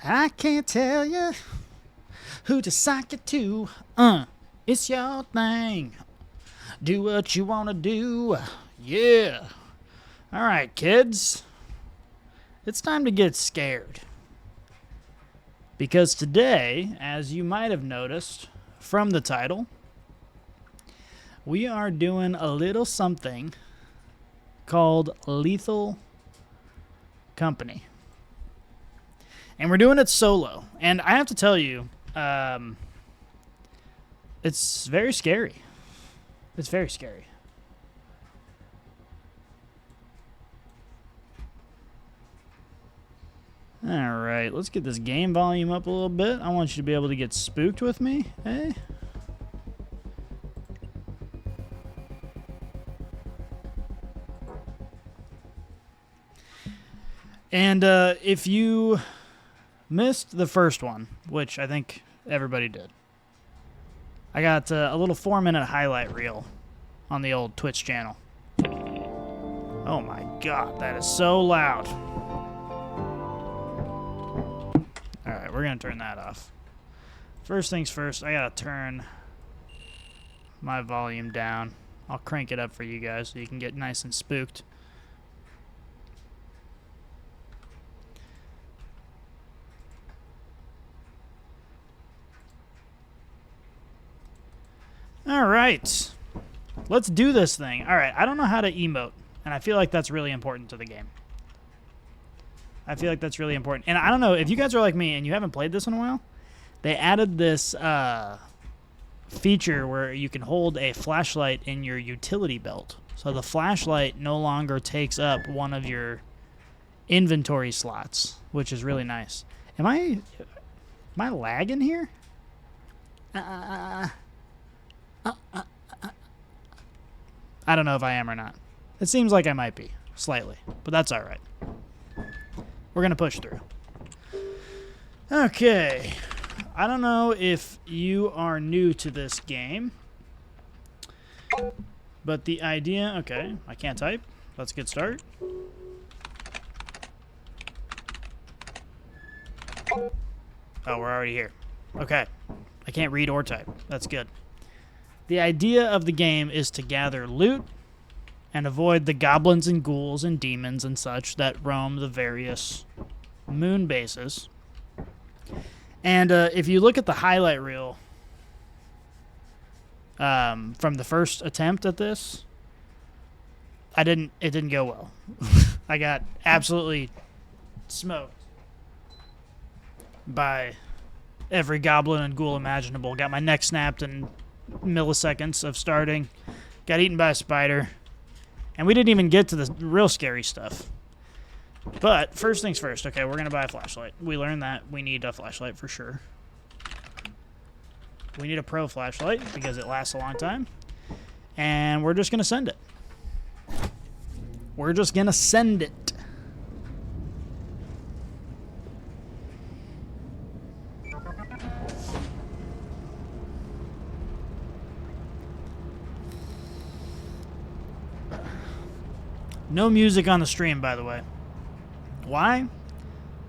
I can't tell you who to sock it to. It's your thing. Do what you want to do. Yeah. All right, kids. It's time to get scared. Because today, as you might have noticed from the title, we are doing a little something called Lethal Company. And we're doing it solo. And I have to tell you, it's very scary. It's very scary. All right, let's get this game volume up a little bit. I want you to be able to get spooked with me, eh? And if you missed the first one, which I think everybody did, I got a little 4-minute highlight reel on the old Twitch channel. Oh my god, that is so loud. Alright, we're going to turn that off. First things first, I got to turn my volume down. I'll crank it up for you guys so you can get nice and spooked. All right, let's do this thing. All right, I don't know how to emote, and I feel like that's really important to the game. I feel like that's really important. And I don't know, if you guys are like me and you haven't played this in a while, they added this feature where you can hold a flashlight in your utility belt. So the flashlight no longer takes up one of your inventory slots, which is really nice. Am I lagging here? I don't know if I am or not. It seems like I might be, slightly, but that's all right. We're going to push through. Okay. I don't know if you are new to this game, but the idea... Okay, I can't type. Let's get started. Oh, we're already here. Okay. I can't read or type. That's good. The idea of the game is to gather loot and avoid the goblins and ghouls and demons and such that roam the various moon bases. And if you look at the highlight reel from the first attempt at this, it didn't go well. I got absolutely smoked by every goblin and ghoul imaginable. Got my neck snapped in milliseconds of starting. Got eaten by a spider. And we didn't even get to the real scary stuff. But first things first. Okay, we're going to buy a flashlight. We learned that we need a flashlight for sure. We need a pro flashlight because it lasts a long time. And we're just going to send it. We're just going to send it. No music on the stream, by the way. Why?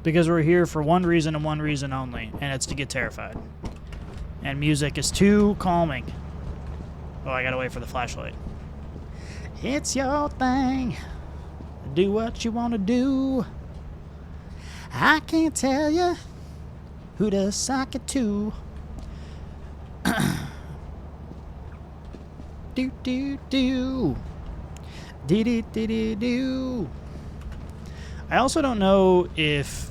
Because we're here for one reason and one reason only, and it's to get terrified. And music is too calming. Oh, I gotta wait for the flashlight. It's your thing. Do what you want to do. I can't tell you who to sock it to. Do, do, do. Do. I also don't know if...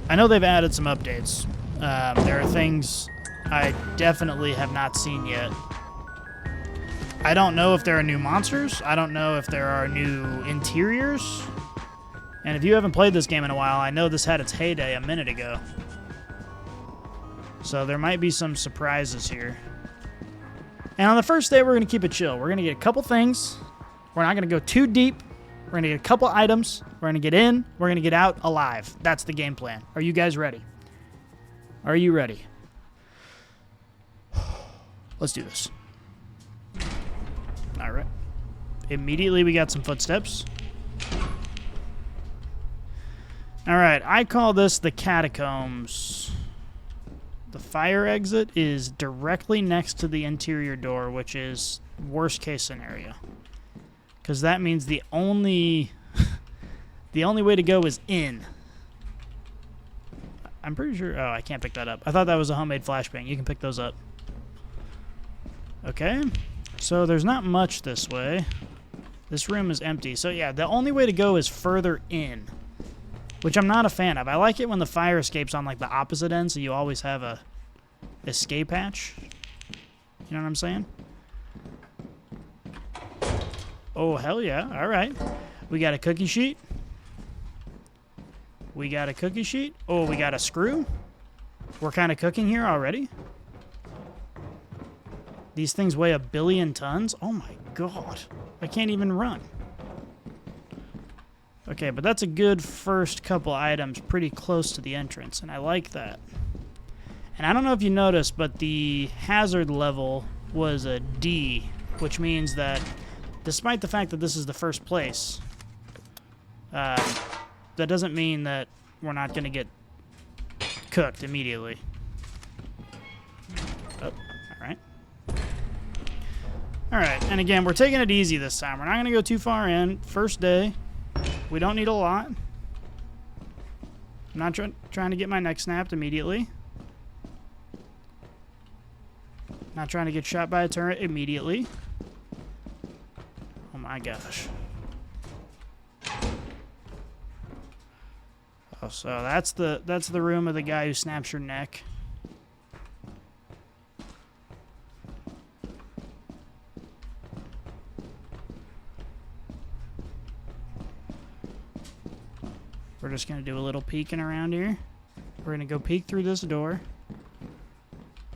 I know they've added some updates. There are things I definitely have not seen yet. I don't know if there are new monsters. I don't know if there are new interiors. And if you haven't played this game in a while, I know this had its heyday a minute ago. So there might be some surprises here. And on the first day, we're going to keep it chill. We're going to get a couple things. We're not going to go too deep. We're going to get a couple items. We're going to get in. We're going to get out alive. That's the game plan. Are you guys ready? Are you ready? Let's do this. All right. Immediately, we got some footsteps. Alright, I call this the catacombs. The fire exit is directly next to the interior door, which is worst case scenario. Because that means the only way to go is in. I'm pretty sure... Oh, I can't pick that up. I thought that was a homemade flashbang. You can pick those up. Okay. So there's not much this way. This room is empty. So yeah, the only way to go is further in. Which I'm not a fan of. I like it when the fire escape's on like the opposite end, so you always have a escape hatch. You know what I'm saying? Oh, hell yeah. Alright. We got a cookie sheet. We got a cookie sheet. Oh, we got a screw. We're kind of cooking here already. These things weigh 1 billion tons. Oh my god. I can't even run. Okay, but that's a good first couple items pretty close to the entrance, and I like that. And I don't know if you noticed, but the hazard level was a D, which means that despite the fact that this is the first place, that doesn't mean that we're not going to get cooked immediately. Oh, alright. Alright, and again, we're taking it easy this time. We're not going to go too far in. First day. We don't need a lot. I'm not trying to get my neck snapped immediately. Not trying to get shot by a turret immediately. Oh my gosh. Oh, so that's the room of the guy who snaps your neck. We're just going to do a little peeking around here. We're going to go peek through this door.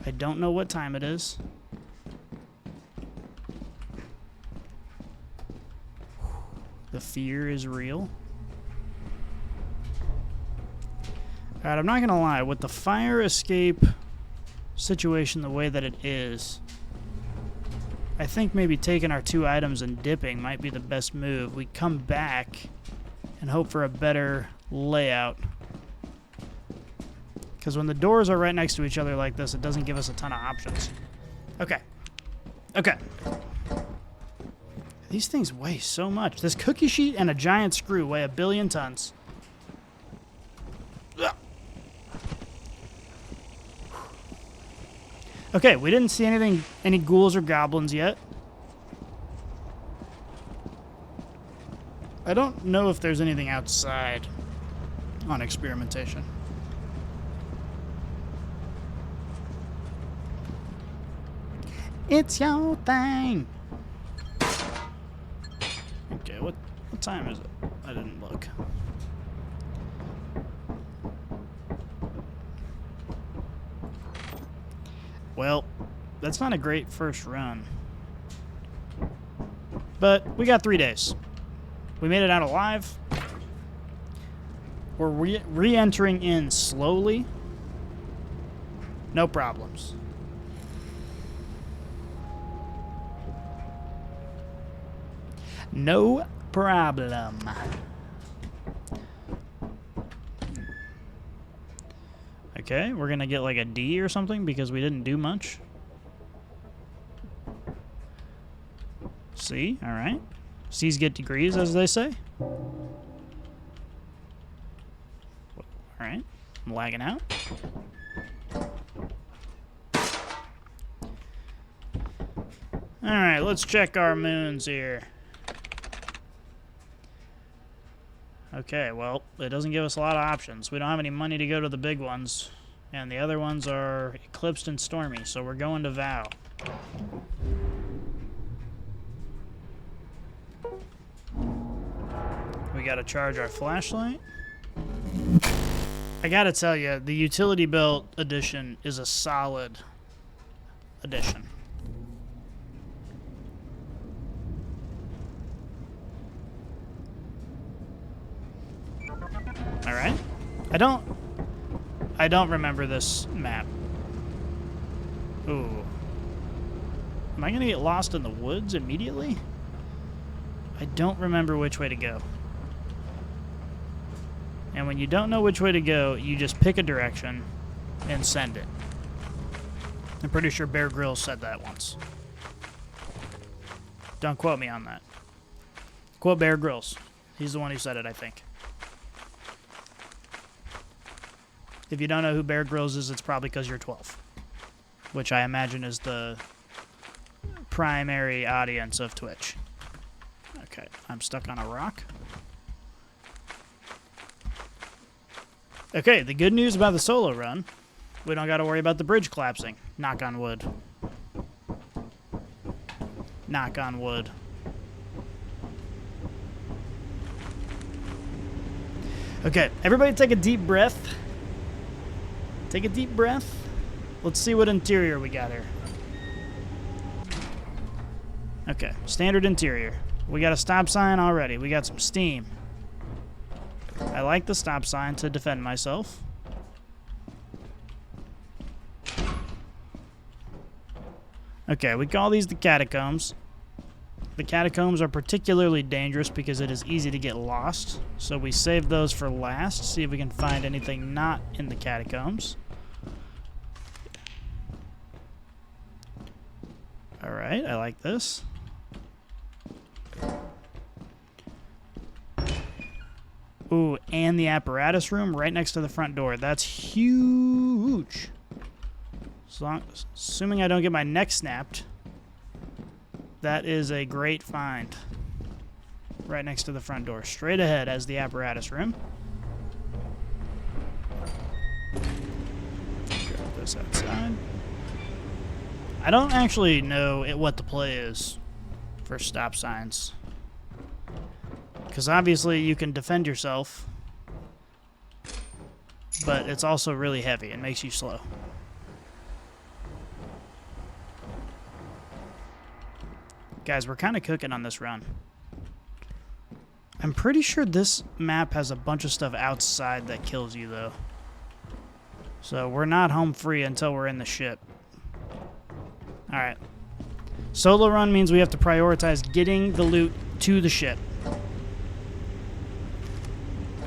I don't know what time it is. The fear is real. Alright, I'm not going to lie. With the fire escape situation the way that it is, I think maybe taking our 2 items and dipping might be the best move. We come back and hope for a better layout. Because when the doors are right next to each other like this, it doesn't give us a ton of options. Okay. Okay. These things weigh so much. This cookie sheet and a giant screw weigh 1 billion tons. Okay, we didn't see any ghouls or goblins yet. I don't know if there's anything outside on experimentation. It's your thing. Okay, what time is it? I didn't look. Well, that's not a great first run. But we got 3 days. We made it out alive. We're re-entering in slowly. No problems. No problem. Okay, we're gonna get like a D or something because we didn't do much. C, alright. C's get degrees, as they say. Alright, I'm lagging out. Alright, let's check our moons here. Okay, well, it doesn't give us a lot of options. We don't have any money to go to the big ones. And the other ones are eclipsed and stormy, so we're going to Vow. We gotta charge our flashlight. I gotta tell you, the utility belt edition is a solid addition. Alright. I don't remember this map. Ooh. Am I gonna get lost in the woods immediately? I don't remember which way to go. And when you don't know which way to go, you just pick a direction and send it. I'm pretty sure Bear Grylls said that once. Don't quote me on that. Quote Bear Grylls. He's the one who said it, I think. If you don't know who Bear Grylls is, it's probably because you're 12. Which I imagine is the primary audience of Twitch. Okay, I'm stuck on a rock. Okay, the good news about the solo run, we don't got to worry about the bridge collapsing. Knock on wood. Knock on wood. Okay, everybody take a deep breath. Take a deep breath. Let's see what interior we got here. Okay, standard interior. We got a stop sign already. We got some steam. I like the stop sign to defend myself. Okay, we call these the catacombs. The catacombs are particularly dangerous because it is easy to get lost. So we save those for last. See if we can find anything not in the catacombs. Alright, I like this. Ooh, and the apparatus room right next to the front door. That's huge. Assuming I don't get my neck snapped, that is a great find. Right next to the front door. Straight ahead as the apparatus room. Grab this outside. I don't actually know what the play is for stop signs. Because obviously you can defend yourself, but it's also really heavy and makes you slow. Guys, we're kind of cooking on this run. I'm pretty sure this map has a bunch of stuff outside that kills you, though. So we're not home free until we're in the ship. Alright. Solo run means we have to prioritize getting the loot to the ship.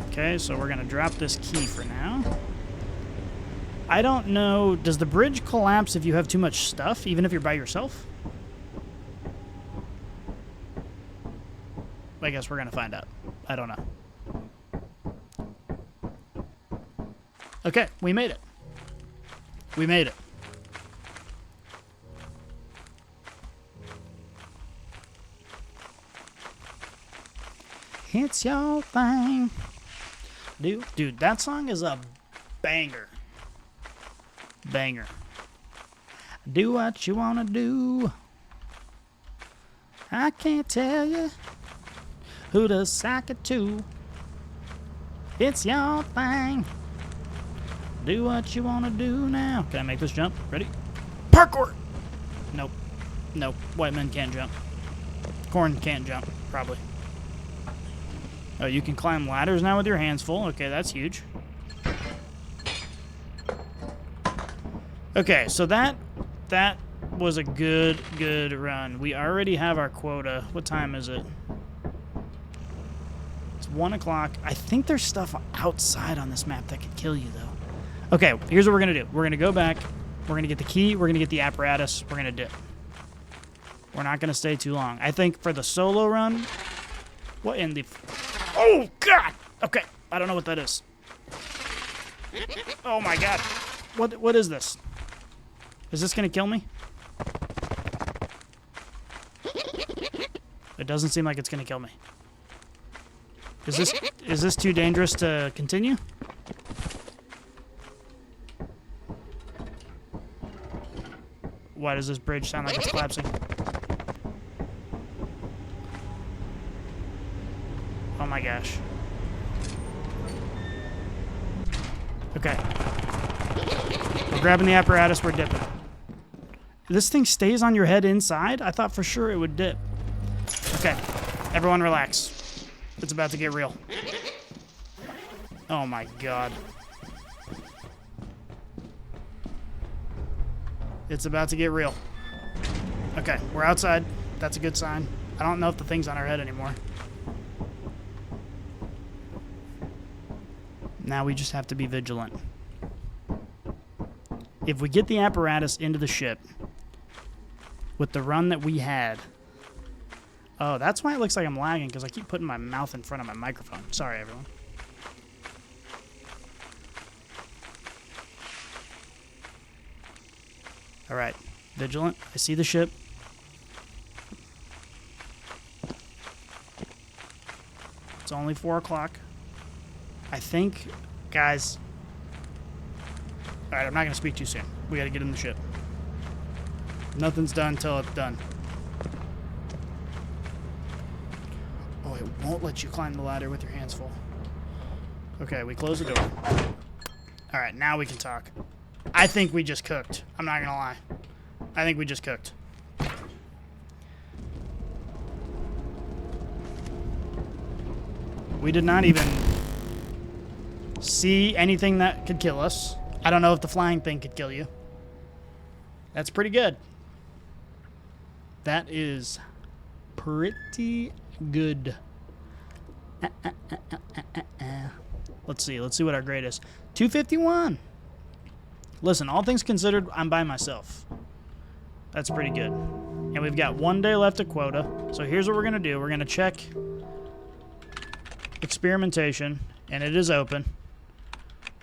Okay, so we're going to drop this key for now. I don't know, does the bridge collapse if you have too much stuff, even if you're by yourself? I guess we're going to find out. I don't know. Okay, we made it. We made it. It's your thing. Dude, that song is a banger. Banger. Do what you want to do. I can't tell you who to sock it to. It's your thing. Do what you want to do now. Can I make this jump? Ready? Parkour! Nope. Nope. White men can't jump. Corn can't jump, probably. Oh, you can climb ladders now with your hands full. Okay, that's huge. Okay, so that was a good run. We already have our quota. What time is it? It's 1 o'clock. I think there's stuff outside on this map that could kill you, though. Okay, here's what we're going to do. We're going to go back. We're going to get the key. We're going to get the apparatus. We're going to dip. We're not going to stay too long. I think for the solo run... What in the... Oh, God! Okay, I don't know what that is. Oh, my God. What is this? Is this going to kill me? It doesn't seem like it's going to kill me. Is this too dangerous to continue? Why does this bridge sound like it's collapsing? Oh my gosh. Okay. We're grabbing the apparatus, we're dipping. This thing stays on your head inside? I thought for sure it would dip. Okay. Everyone relax. It's about to get real. Oh my god. It's about to get real. Okay, we're outside. That's a good sign. I don't know if the thing's on our head anymore. Now we just have to be vigilant. If we get the apparatus into the ship with the run that we had... Oh, that's why it looks like I'm lagging, because I keep putting my mouth in front of my microphone. Sorry, everyone. All right, vigilant. I see the ship. It's only 4 o'clock. I think, guys... All right, I'm not going to speak too soon. We got to get in the ship. Nothing's done until it's done. Oh, it won't let you climb the ladder with your hands full. Okay, we close the door. All right, now we can talk. I think we just cooked. I'm not going to lie. I think we just cooked. We did not even see anything that could kill us. I don't know if the flying thing could kill you. That's pretty good. That is pretty good. Let's see. Let's see what our grade is. 251. Listen, all things considered, I'm by myself. That's pretty good. And we've got 1 day left of quota. So here's what we're going to do. We're going to check experimentation, and it is open.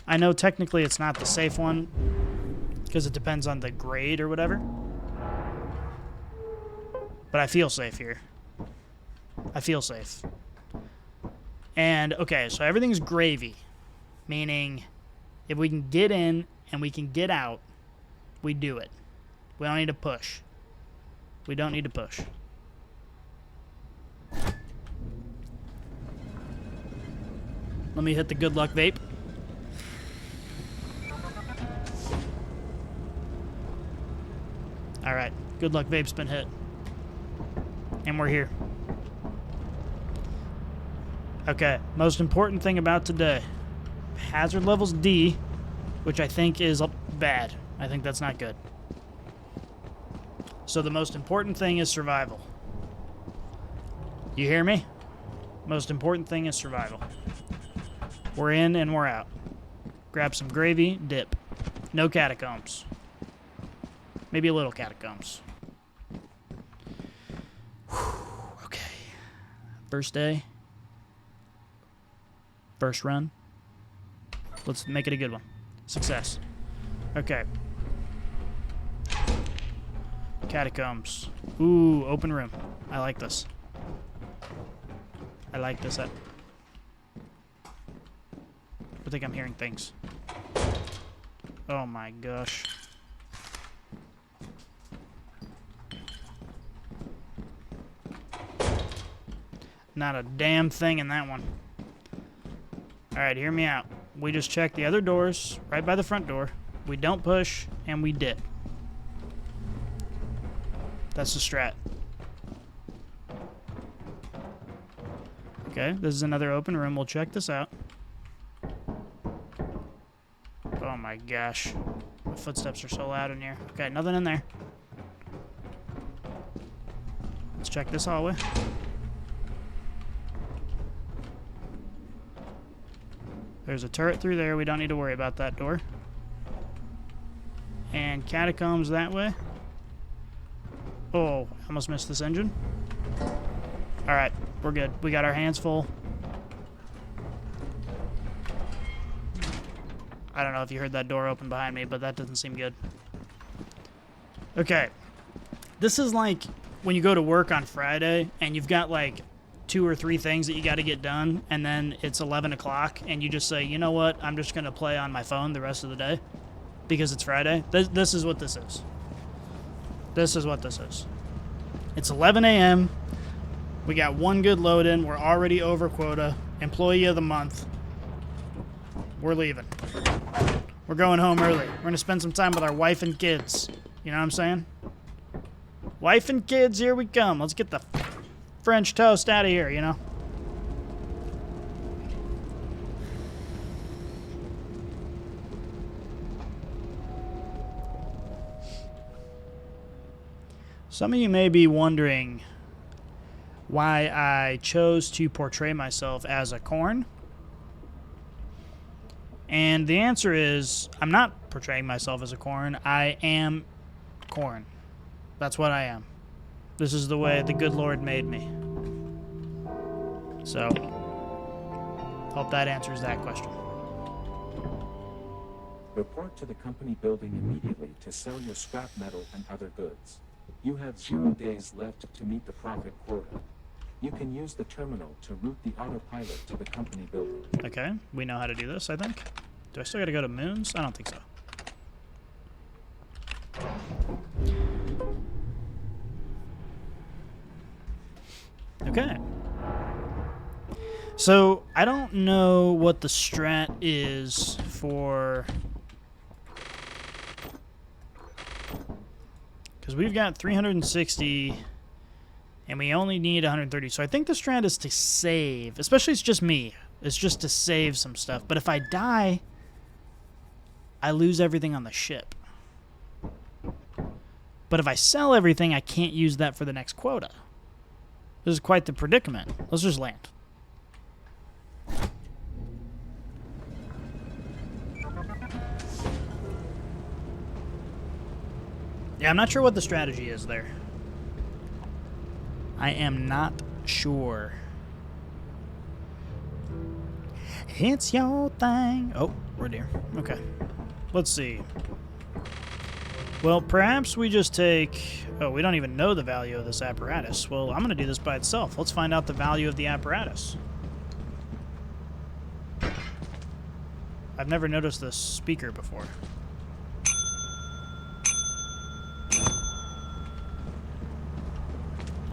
I know technically it's not the safe one because it depends on the grade or whatever. But I feel safe here. I feel safe. And, okay, so everything's gravy. Meaning, if we can get in and we can get out, we do it. We don't need to push. We don't need to push. Let me hit the good luck vape. All right, good luck vape's been hit. And we're here. Okay, most important thing about today. Hazard level's D, which I think is bad. I think that's not good. So the most important thing is survival. You hear me? Most important thing is survival. We're in and we're out. Grab some gravy, dip. No catacombs. Maybe a little catacombs. Whew, okay. First day. First run. Let's make it a good one. Success. Okay. Catacombs. Ooh, open room. I like this. I like this. I think I'm hearing things. Oh my gosh. Not a damn thing in that one. Alright, hear me out. We just check the other doors right by the front door. We don't push, and we dip. That's the strat. Okay, this is another open room. We'll check this out. Oh my gosh. My footsteps are so loud in here. Okay, nothing in there. Let's check this hallway. There's a turret through there. We don't need to worry about that door. And catacombs that way. Oh, I almost missed this engine. Alright, we're good. We got our hands full. I don't know if you heard that door open behind me, but that doesn't seem good. Okay. This is like when you go to work on Friday and you've got like 2 or 3 things that you got to get done, and then it's 11 o'clock, and you just say, you know what, I'm just going to play on my phone the rest of the day because it's Friday. This is what this is. This is what this is. It's 11 a.m. We got 1 good load in. We're already over quota. Employee of the month. We're leaving. We're going home early. We're going to spend some time with our wife and kids. You know what I'm saying? Wife and kids, here we come. Let's get the French toast out of here, you know? Some of you may be wondering why I chose to portray myself as a corn. And the answer is, I'm not portraying myself as a corn. I am corn. That's what I am. This is the way the good Lord made me. So, hope that answers that question. Report to the company building immediately to sell your scrap metal and other goods. You have 0 days left to meet the profit quota. You can use the terminal to route the autopilot to the company building. Okay, we know how to do this, I think. Do I still gotta go to moons? I don't think so. Okay. So, I don't know what the strat is for... Because we've got 360, and we only need 130. So I think the strat is to save. Especially it's just me. It's just to save some stuff. But if I die, I lose everything on the ship. But if I sell everything, I can't use that for the next quota. This is quite the predicament. Let's just land. Yeah, I'm not sure what the strategy is there. I am not sure. It's your thing. Oh, we're there. Okay. Let's see. Well, perhaps we just take... Oh, we don't even know the value of this apparatus. Well, I'm going to do this by itself. Let's find out the value of the apparatus. I've never noticed this speaker before.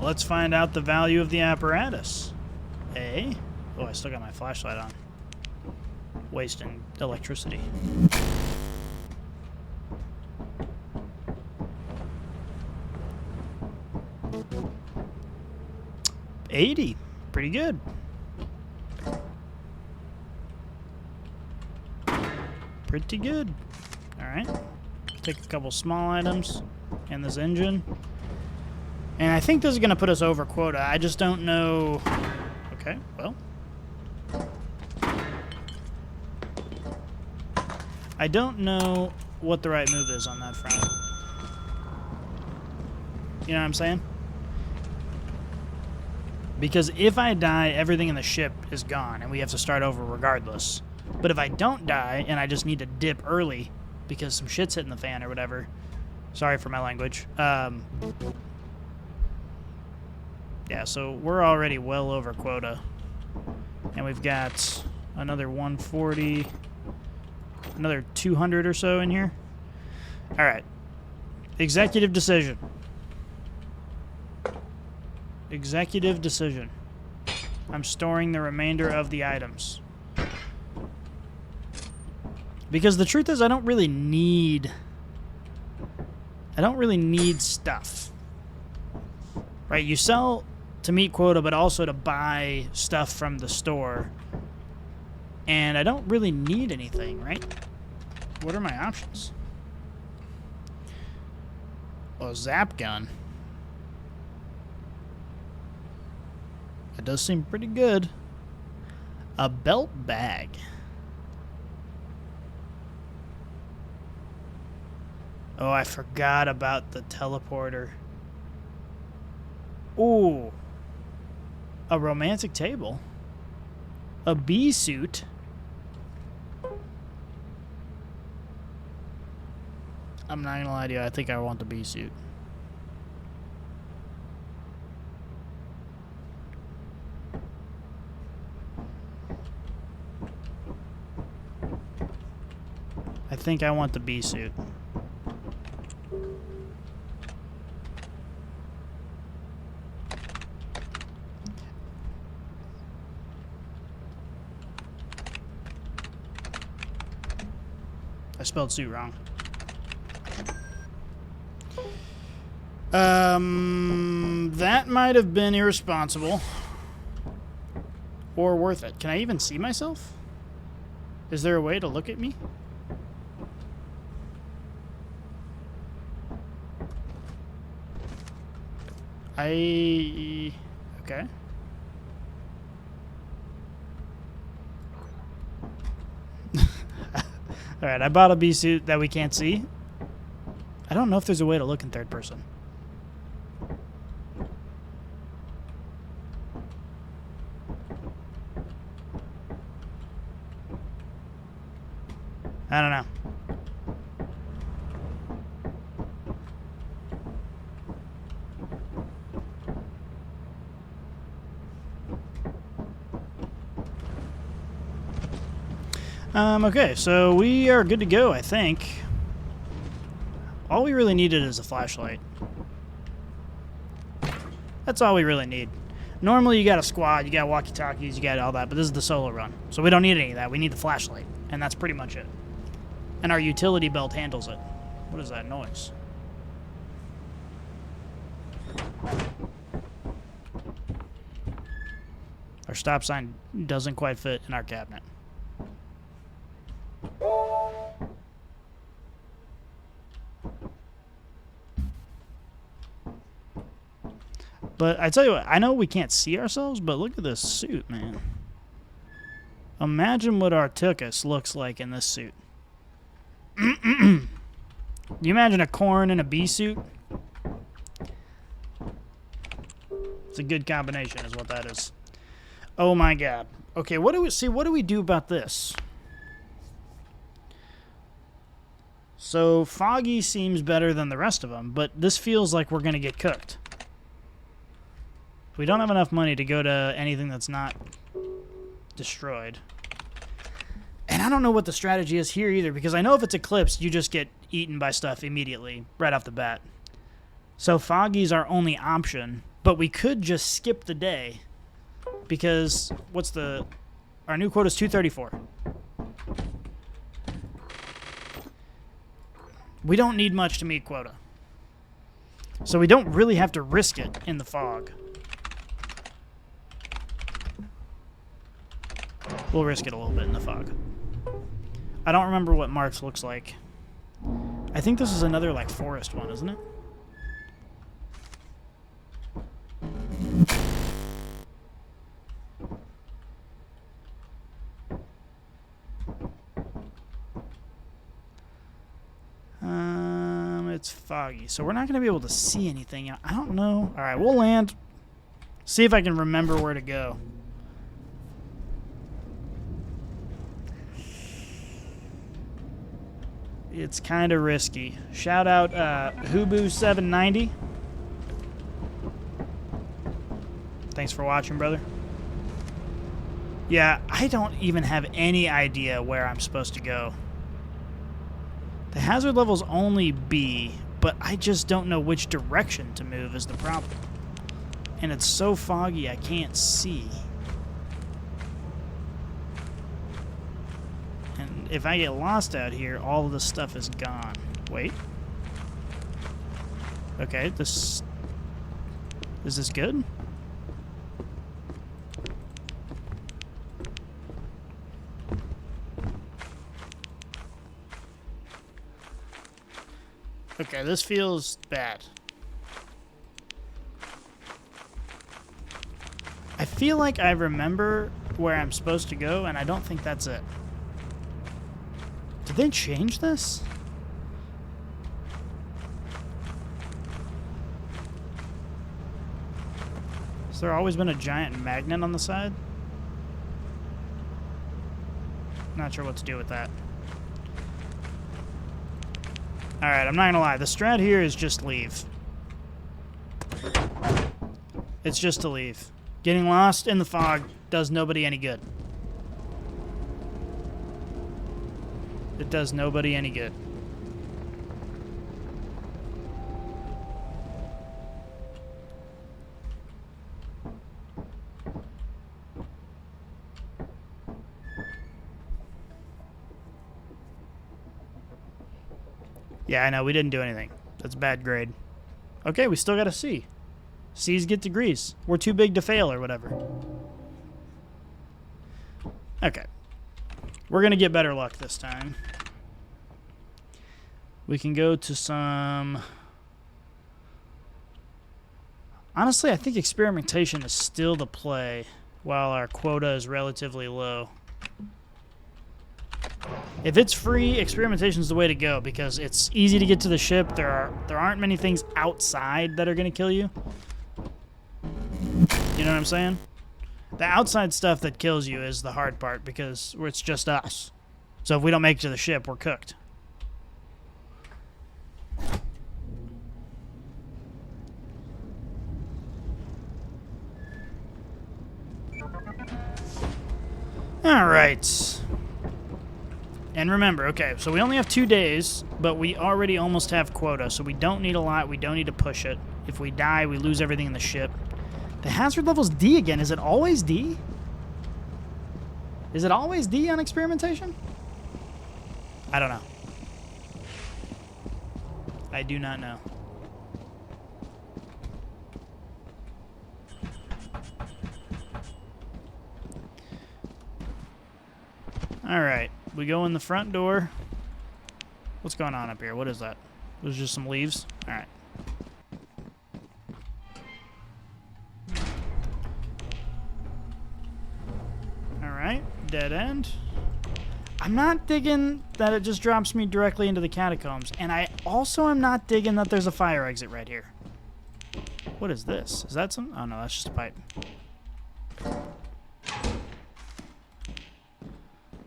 Let's find out the value of the apparatus. A. Oh, I still got my flashlight on. Wasting electricity. $80. Pretty good. Pretty good. Alright. Take a couple small items and this engine. And I think this is going to put us over quota. I just don't know... Okay, well. I don't know what the right move is on that front. You know what I'm saying? Because if I die, everything in the ship is gone, and we have to start over regardless. But if I don't die, and I just need to dip early, because some shit's hitting the fan or whatever... Sorry for my language. Yeah, so we're already well over quota. And we've got another 140, another 200 or so in here. All right. Executive decision. Executive decision. I'm storing the remainder of the items. Because the truth is, I don't really need stuff. Right? You sell to meet quota, but also to buy stuff from the store. And I don't really need anything, right? What are my options? Well, a zap gun. That does seem pretty good. A belt bag. Oh, I forgot about the teleporter. Ooh. A romantic table. A bee suit. I'm not gonna lie to you, I think I want the bee suit. I think I want the bee suit. I spelled suit wrong. That might have been irresponsible. Or worth it. Can I even see myself? Is there a way to look at me? Okay. Alright, I bought a bee suit that we can't see. I don't know if there's a way to look in third person. I don't know. Okay, so we are good to go, I think. All we really needed is a flashlight. That's all we really need. Normally you got a squad, you got walkie-talkies, you got all that, but this is the solo run. So we don't need any of that. We need the flashlight, and that's pretty much it. And our utility belt handles it. What is that noise? Our stop sign doesn't quite fit in our cabinet. But I tell you what, I know we can't see ourselves, but look at this suit, man. Imagine what Articus looks like in this suit. You imagine a corn in a bee suit? It's a good combination is what that is. Oh my god. Okay, what do we do about this? So Foggy seems better than the rest of them, but this feels like we're going to get cooked. We don't have enough money to go to anything that's not destroyed. And I don't know what the strategy is here either, because I know if it's eclipsed, you just get eaten by stuff immediately, right off the bat. So Foggy's our only option, but we could just skip the day, because our new quota is 234. We don't need much to meet quota. So we don't really have to risk it in the fog. We'll risk it a little bit in the fog. I don't remember what Marks looks like. I think this is another, like, forest one, isn't it? It's foggy, so we're not going to be able to see anything. I don't know. All right, we'll land. See if I can remember where to go. It's kind of risky. Shout out Hubu790. Thanks for watching, brother. Yeah, I don't even have any idea where I'm supposed to go. The hazard level's only B, but I just don't know which direction to move is the problem. And it's so foggy I can't see. And if I get lost out here, all of this stuff is gone. Wait. Okay, is this good? Okay, this feels bad. I feel like I remember where I'm supposed to go, and I don't think that's it. Did they change this? Has there always been a giant magnet on the side? Not sure what to do with that. Alright, I'm not gonna lie. The strat here is just leave. It's just to leave. Getting lost in the fog does nobody any good. It does nobody any good. Yeah, I know, we didn't do anything. That's a bad grade. Okay, we still got a C. C's get degrees. We're too big to fail or whatever. Okay. We're going to get better luck this time. We can go to some... Honestly, I think experimentation is still the play while our quota is relatively low. If it's free, experimentation is the way to go because it's easy to get to the ship. There aren't many things outside that are going to kill you. You know what I'm saying? The outside stuff that kills you is the hard part because it's just us. So if we don't make it to the ship, we're cooked. All right. And remember, okay, so we only have 2 days, but we already almost have quota, so we don't need a lot. We don't need to push it. If we die, we lose everything in the ship. The hazard level's D again. Is it always D? Is it always D on experimentation? I don't know. I do not know. All right, we go in the front door. What's going on up here? What is that? There's just some leaves. All right. All right, dead end. I'm not digging that it just drops me directly into the catacombs, and I also am not digging that there's a fire exit right here. What is this? Is that some? Oh no, that's just a pipe.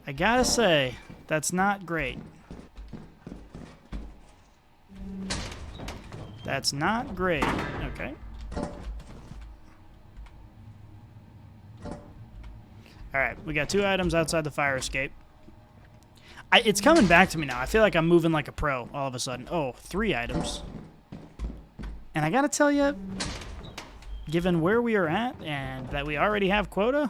I gotta say, that's not great. That's not great. Okay. Alright, we got 2 items outside the fire escape. It's coming back to me now. I feel like I'm moving like a pro all of a sudden. Oh, 3 items. And I gotta tell you, given where we are at and that we already have quota,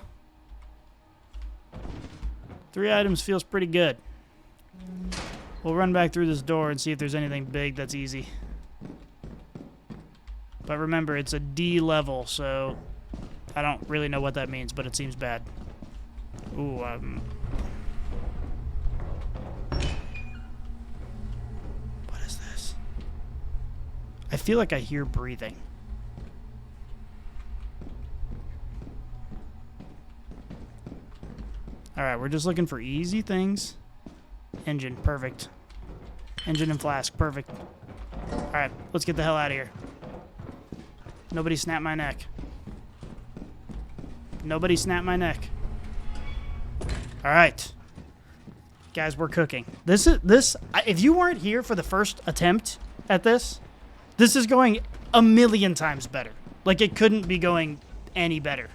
3 items feels pretty good. We'll run back through this door and see if there's anything big that's easy. But remember, it's a D level, so I don't really know what that means, but it seems bad. Ooh, what is this? I feel like I hear breathing. Alright, we're just looking for easy things. Engine, perfect. Engine and flask, perfect. Alright, let's get the hell out of here. Nobody snap my neck. Nobody snap my neck. Alright. Guys, we're cooking. If you weren't here for the first attempt at this is going a million times better. Like, it couldn't be going any better.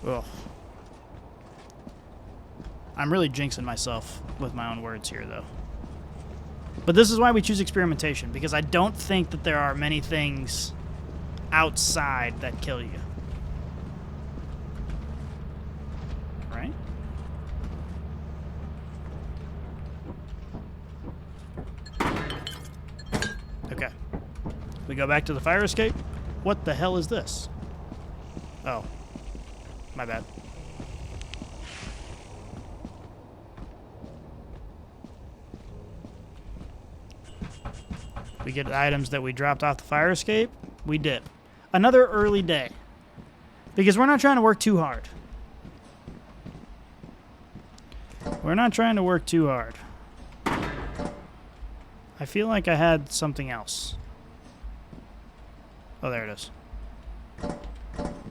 Ugh. I'm really jinxing myself with my own words here, though. But this is why we choose experimentation, because I don't think that there are many things outside that kill you. Right? Okay. We go back to the fire escape. What the hell is this? Oh. My bad. We get items that we dropped off the fire escape. We dip. Another early day. Because we're not trying to work too hard. We're not trying to work too hard. I feel like I had something else. Oh, there it is.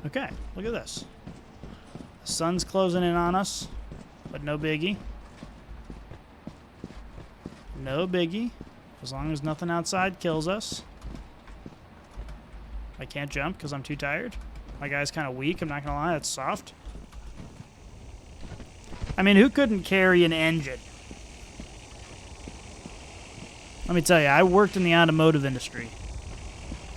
Okay, look at this. The sun's closing in on us, but no biggie. No biggie. As long as nothing outside kills us. I can't jump because I'm too tired. My guy's kind of weak, I'm not going to lie. It's soft. I mean, who couldn't carry an engine? Let me tell you, I worked in the automotive industry.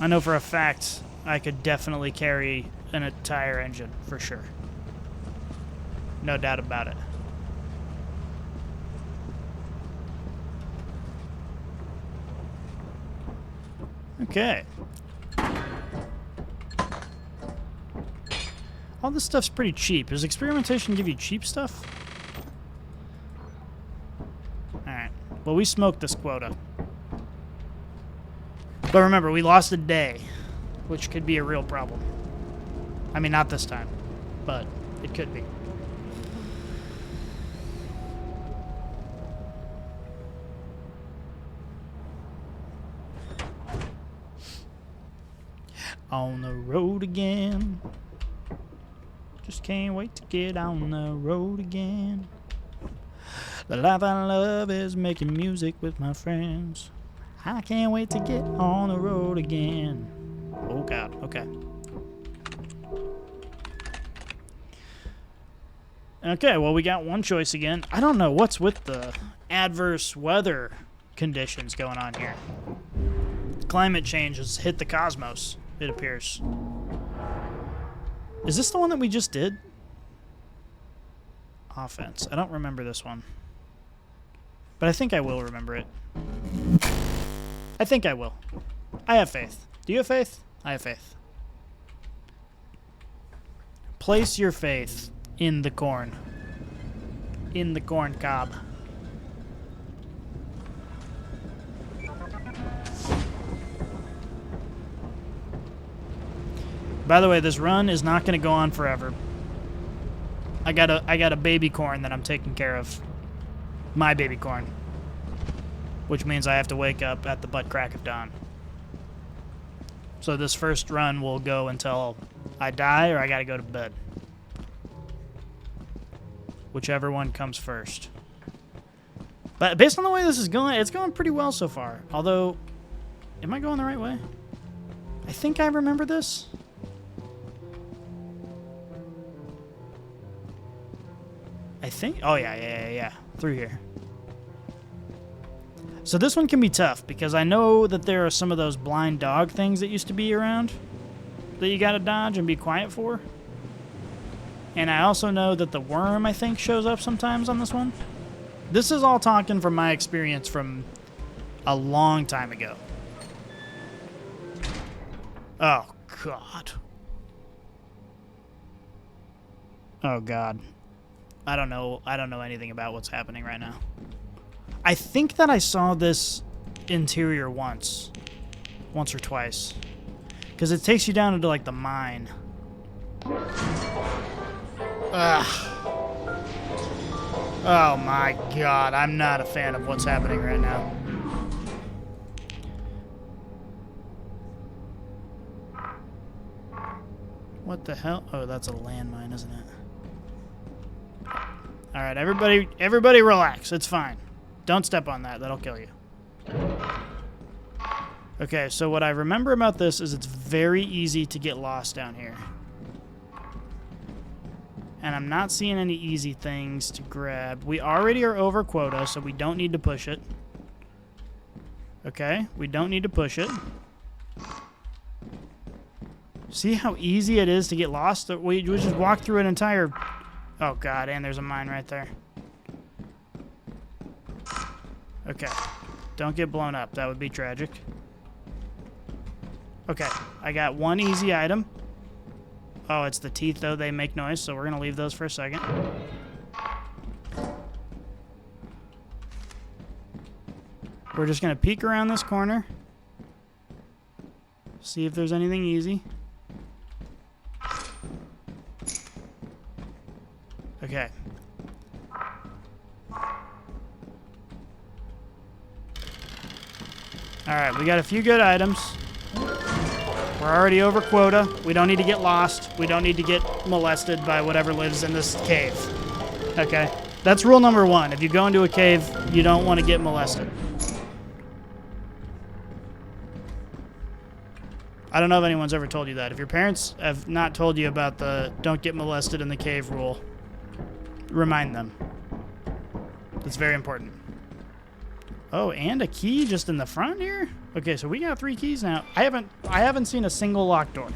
I know for a fact I could definitely carry an entire engine, for sure. No doubt about it. Okay. All this stuff's pretty cheap. Does experimentation give you cheap stuff? Alright. Well, we smoked this quota. But remember, we lost a day, which could be a real problem. I mean, not this time, but it could be. On the road again. Just can't wait to get on the road again. The life I love is making music with my friends. I can't wait to get on the road again. Oh God, okay. Okay, well, we got one choice again. I don't know what's with the adverse weather conditions going on here. Climate change has hit the cosmos, it appears. Is this the one that we just did? Offense. I don't remember this one. But I think I will remember it. I think I will. I have faith. Do you have faith? I have faith. Place your faith in the corn. In the corn cob. By the way, this run is not going to go on forever. I got a baby corn that I'm taking care of. My baby corn. Which means I have to wake up at the butt crack of dawn. So this first run will go until I die or I gotta go to bed. Whichever one comes first. But based on the way this is going, it's going pretty well so far. Although, am I going the right way? I think I remember this. I think, oh yeah. Through here. So this one can be tough because I know that there are some of those blind dog things that used to be around that you gotta dodge and be quiet for. And I also know that the worm, I think, shows up sometimes on this one. This is all talking from my experience from a long time ago. Oh, God. Oh, God. I don't know anything about what's happening right now. I think that I saw this interior once or twice. Because it takes you down into, like, the mine. Ugh. Oh my God, I'm not a fan of what's happening right now. What the hell? Oh, that's a landmine, isn't it? All right, everybody relax. It's fine. Don't step on that. That'll kill you. Okay, so what I remember about this is it's very easy to get lost down here. And I'm not seeing any easy things to grab. We already are over quota, so we don't need to push it. Okay, we don't need to push it. See how easy it is to get lost? We just walk through an entire... Oh, God, and there's a mine right there. Okay, don't get blown up. That would be tragic. Okay, I got one easy item. Oh, it's the teeth, though. They make noise, so we're going to leave those for a second. We're just going to peek around this corner. See if there's anything easy. Okay. Alright, we got a few good items. We're already over quota. We don't need to get lost. We don't need to get molested by whatever lives in this cave. Okay? That's rule number one. If you go into a cave, you don't want to get molested. I don't know if anyone's ever told you that. If your parents have not told you about the don't get molested in the cave rule, remind them. That's very important. Oh, and a key just in the front here? Okay, so we got 3 keys now. I haven't seen a single locked door.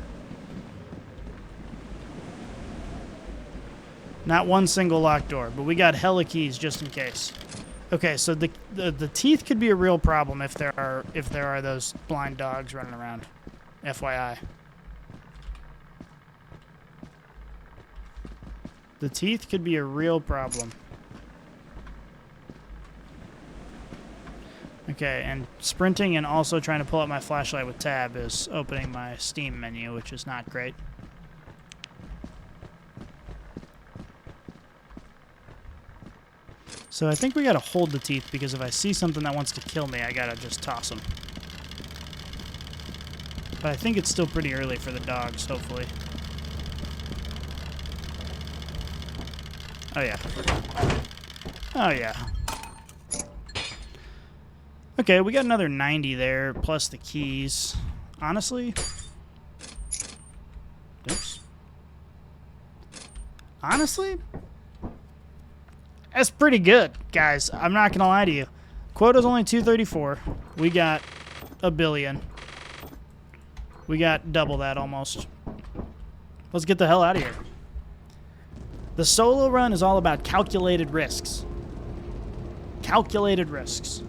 Not one single locked door, but we got hella keys just in case. Okay, so the teeth could be a real problem if there are those blind dogs running around. FYI. The teeth could be a real problem. Okay, and sprinting and also trying to pull up my flashlight with tab is opening my Steam menu, which is not great. So I think we gotta hold the teeth, because if I see something that wants to kill me, I gotta just toss them. But I think it's still pretty early for the dogs, hopefully. Oh, yeah. Oh, yeah. Okay, we got another 90 there, plus the keys. Honestly... Oops. Honestly... That's pretty good, guys. I'm not going to lie to you. Quota's only 234. We got a billion. We got double that almost. Let's get the hell out of here. The solo run is all about calculated risks. Calculated risks.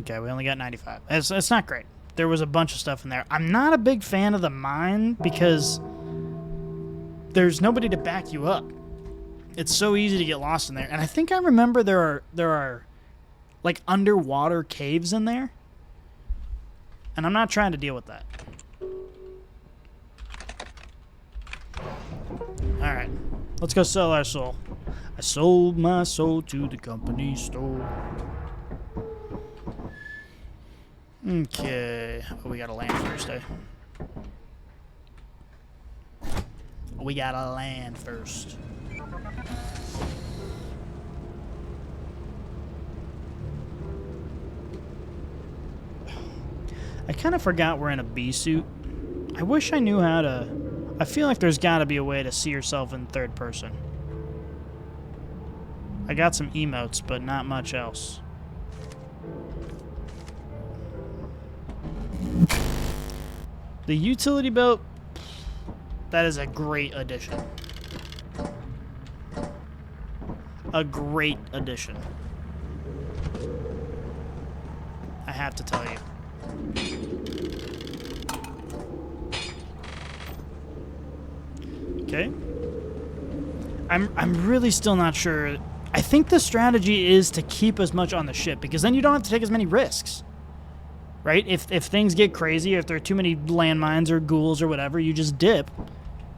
Okay, we only got 95. It's not great. There was a bunch of stuff in there. I'm not a big fan of the mine because there's nobody to back you up. It's so easy to get lost in there. And I think I remember there are like underwater caves in there. And I'm not trying to deal with that. All right. Let's go sell our soul. I sold my soul to the company store. Okay. Oh, we got to land first, eh? We got to land first. I kind of forgot we're in a bee suit. I wish I knew how to... I feel like there's got to be a way to see yourself in third person. I got some emotes, but not much else. The utility belt, that is a great addition. A great addition. I have to tell you. Okay. I'm really still not sure. I think the strategy is to keep as much on the ship because then you don't have to take as many risks. Right? If things get crazy, if there are too many landmines or ghouls or whatever, you just dip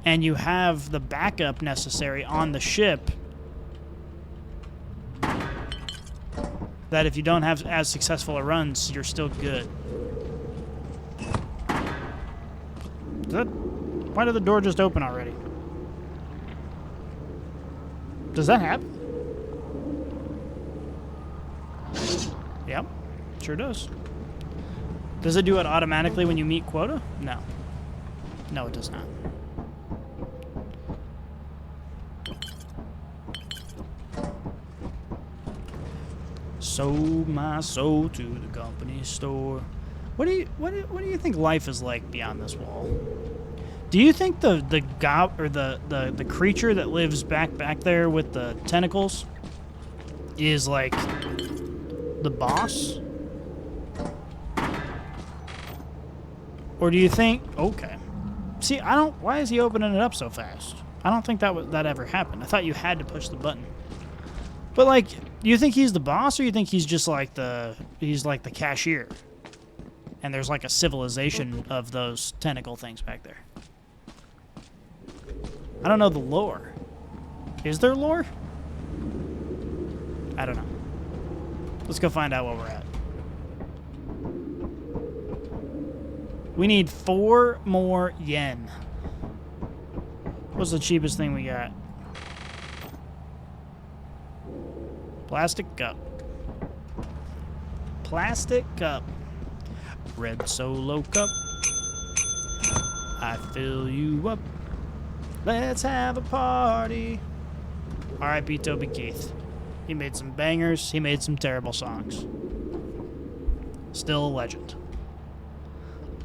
and you have the backup necessary on the ship that if you don't have as successful a runs, you're still good. Why did the door just open already? Does that happen? Yep, sure does. Does it do it automatically when you meet quota? No. No, it does not. Sold my soul to the company store. What do you think life is like beyond this wall? Do you think the gob or the creature that lives back there with the tentacles is like the boss? Or do you think... Okay. See, I don't... Why is he opening it up so fast? I don't think that ever happened. I thought you had to push the button. But, like, do you think he's the boss, or you think he's just like the... He's like the cashier? And there's like a civilization of those tentacle things back there. I don't know the lore. Is there lore? I don't know. Let's go find out where we're at. We need 4 more yen. What's the cheapest thing we got? Plastic cup. Plastic cup. Red Solo cup. I fill you up. Let's have a party. R.I.P. Toby Keith. He made some bangers. He made some terrible songs. Still a legend.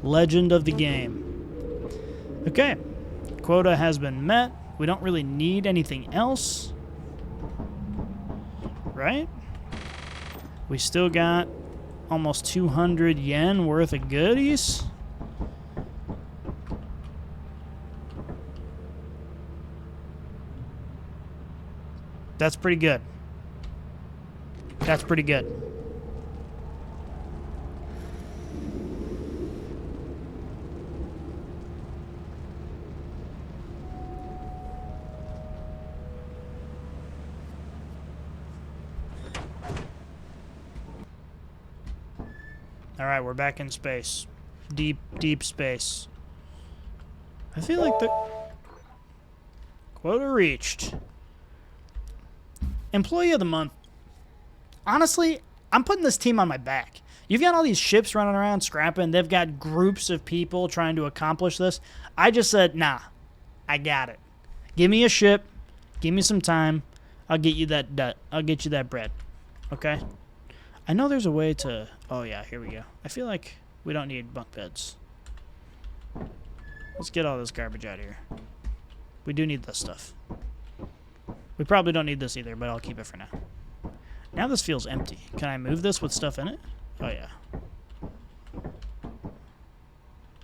Legend of the game. Okay. Quota has been met. We don't really need anything else. Right? We still got almost 200 yen worth of goodies. That's pretty good. That's pretty good. Alright, we're back in space. Deep, deep space. I feel like the... Quota reached. Employee of the month. Honestly, I'm putting this team on my back. You've got all these ships running around scrapping. They've got groups of people trying to accomplish this. I just said, nah, I got it. Give me a ship. Give me some time. I'll get you that. I'll get you that bread. Okay? I know there's a way to... Oh, yeah, here we go. I feel like we don't need bunk beds. Let's get all this garbage out of here. We do need this stuff. We probably don't need this either, but I'll keep it for now. Now this feels empty. Can I move this with stuff in it? Oh, yeah.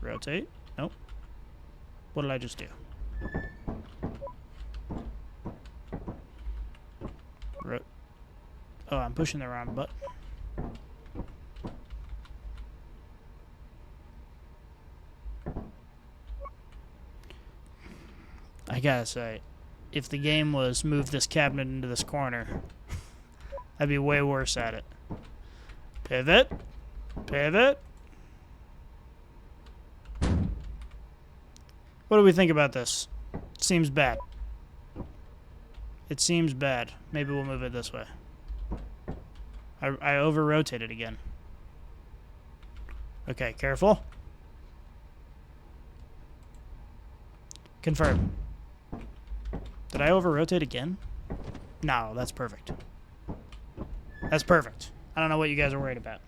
Rotate. Nope. What did I just do? Oh, I'm pushing the wrong button. I gotta say, if the game was move this cabinet into this corner, I'd be way worse at it. Pivot. Pivot. What do we think about this? Seems bad. It seems bad. Maybe we'll move it this way. I over-rotated again. Okay, careful. Confirm. Did I over-rotate again? No, that's perfect. That's perfect. I don't know what you guys are worried about.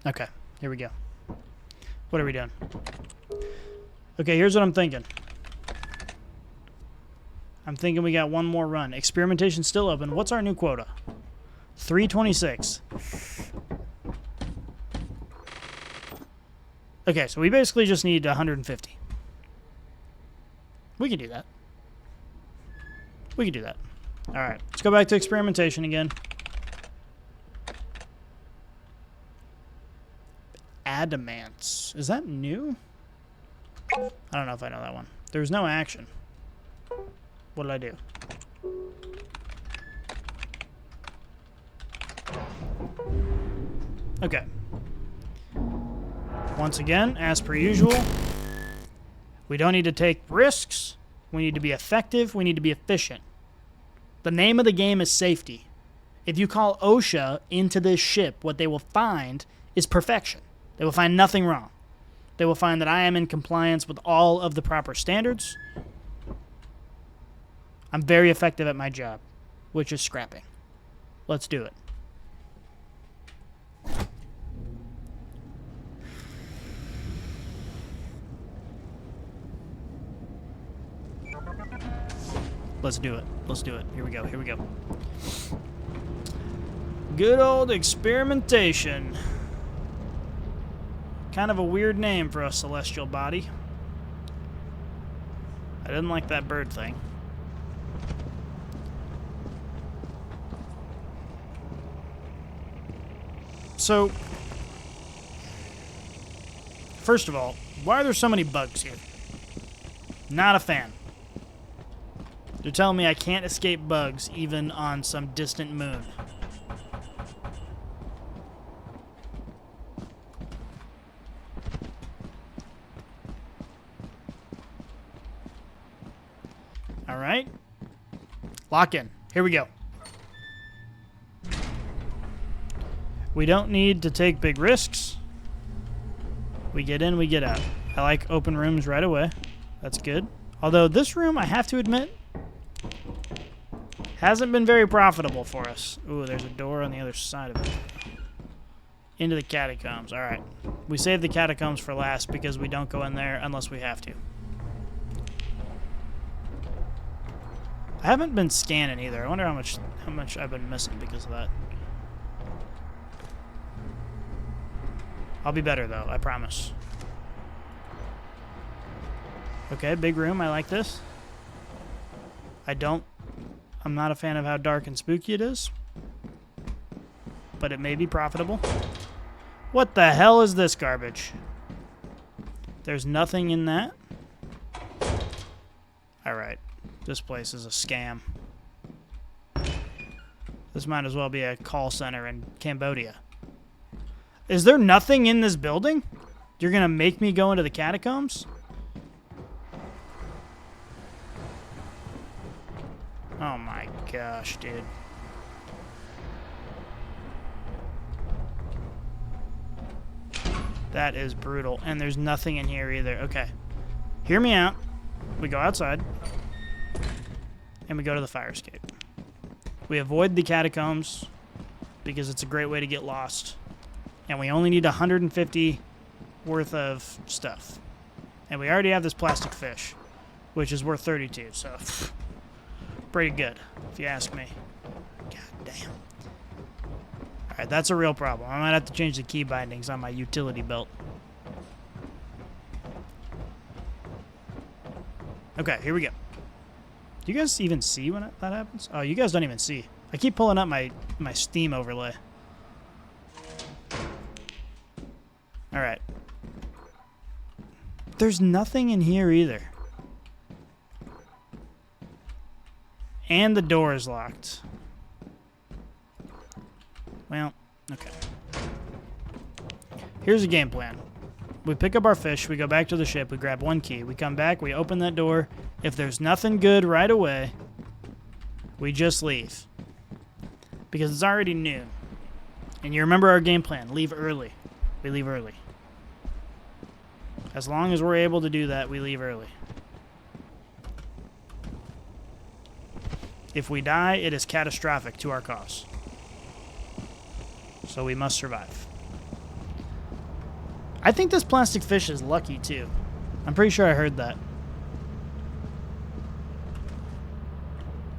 Okay, here we go. What are we doing? Okay, here's what I'm thinking. I'm thinking we got one more run. Experimentation still open. What's our new quota? 326. Okay, so we basically just need 150. We can do that. We can do that. All right, let's go back to experimentation again. Adamants. Is that new? I don't know if I know that one. There's no action. What did I do? Okay. Once again, as per usual, we don't need to take risks. We need to be effective. We need to be efficient. The name of the game is safety. If you call OSHA into this ship, what they will find is perfection. They will find nothing wrong. They will find that I am in compliance with all of the proper standards. I'm very effective at my job, which is scrapping. Let's do it. Let's do it. Let's do it. Here we go. Here we go. Good old experimentation. Kind of a weird name for a celestial body. I didn't like that bird thing. So, first of all, why are there so many bugs here? Not a fan. They're telling me I can't escape bugs even on some distant moon. All right. Lock in. Here we go. We don't need to take big risks. We get in, we get out. I like open rooms right away. That's good. Although this room, I have to admit, hasn't been very profitable for us. Ooh, there's a door on the other side of it. Into the catacombs. All right. We saved the catacombs for last because we don't go in there unless we have to. I haven't been scanning either. I wonder how much I've been missing because of that. I'll be better though, I promise. Okay, big room. I like this. I'm not a fan of how dark and spooky it is, but it may be profitable. What the hell is this garbage? There's nothing in that. All right. This place is a scam. This might as well be a call center in Cambodia. Is there nothing in this building? You're gonna make me go into the catacombs? Oh my gosh, dude. That is brutal. And there's nothing in here either. Okay. Hear me out. We go outside. And we go to the fire escape. We avoid the catacombs because it's a great way to get lost. And we only need 150 worth of stuff. And we already have this plastic fish, which is worth 32. So, pretty good, if you ask me. God damn. Alright, that's a real problem. I might have to change the key bindings on my utility belt. Okay, here we go. Do you guys even see when that happens? Oh, you guys don't even see. I keep pulling up my Steam overlay. Alright. There's nothing in here either. And the door is locked. Well, okay. Here's the game plan. We pick up our fish, we go back to the ship, we grab one key, we come back, we open that door. If there's nothing good right away, we just leave. Because it's already noon. And you remember our game plan, leave early. We leave early. As long as we're able to do that, we leave early. If we die, it is catastrophic to our cause. So we must survive. I think this plastic fish is lucky, too. I'm pretty sure I heard that.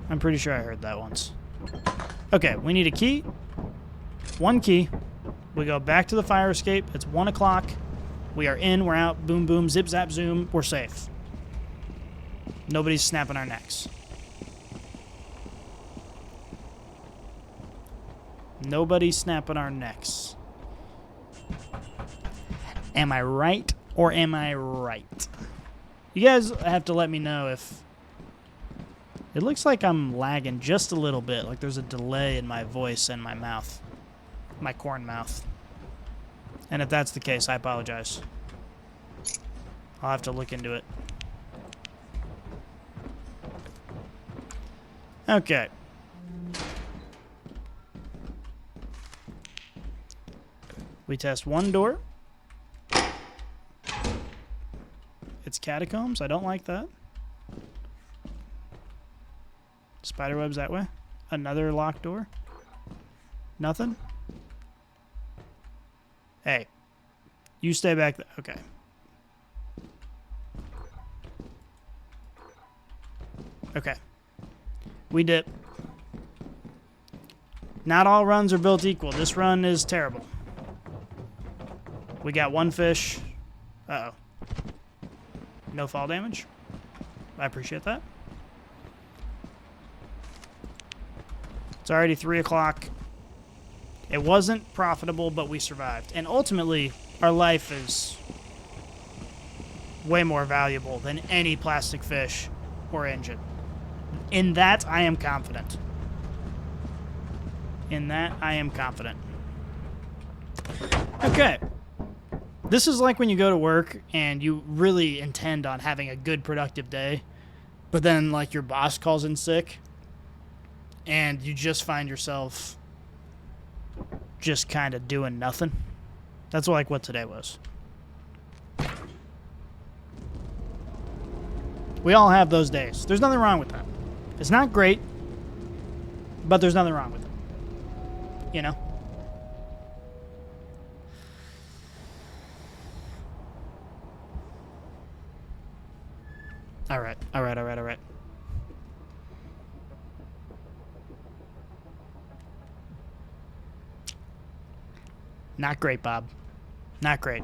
I'm pretty sure I heard that once. Okay, we need a key. One key. We go back to the fire escape. It's 1 o'clock. We are in, we're out, boom, boom, zip, zap, zoom. We're safe. Nobody's snapping our necks. Nobody's snapping our necks. Am I right or am I right? You guys have to let me know if... It looks like I'm lagging just a little bit, like there's a delay in my voice and my mouth. My corn mouth. And if that's the case, I apologize. I'll have to look into it. Okay. We test one door. It's catacombs. I don't like that. Spiderwebs that way. Another locked door. Nothing. Hey. You stay back there. Okay. Okay. We dip. Not all runs are built equal. This run is terrible. We got one fish. Uh-oh. No fall damage. I appreciate that. It's already 3 o'clock. It wasn't profitable, but we survived. And ultimately, our life is way more valuable than any plastic fish or engine. In that, I am confident. In that, I am confident. Okay. This is like when you go to work and you really intend on having a good, productive day, but then, like, your boss calls in sick, and you just find yourself just kind of doing nothing. That's like what today was. We all have those days. There's nothing wrong with that. It's not great, but there's nothing wrong with it. You know? All right. Not great, Bob. Not great.